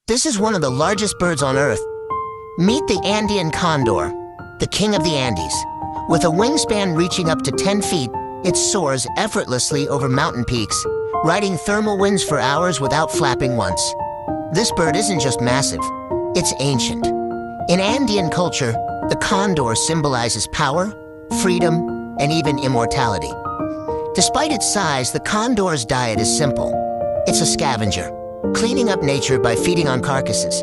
This is one of the largest birds on Earth. Meet the Andean condor, the king of the Andes. With a wingspan reaching up to 10 feet, it soars effortlessly over mountain peaks, riding thermal winds for hours without flapping once. This bird isn't just massive, it's ancient. In Andean culture, the condor symbolizes power, freedom, and even immortality. Despite its size, the condor's diet is simple. It's a scavenger, cleaning up nature by feeding on carcasses.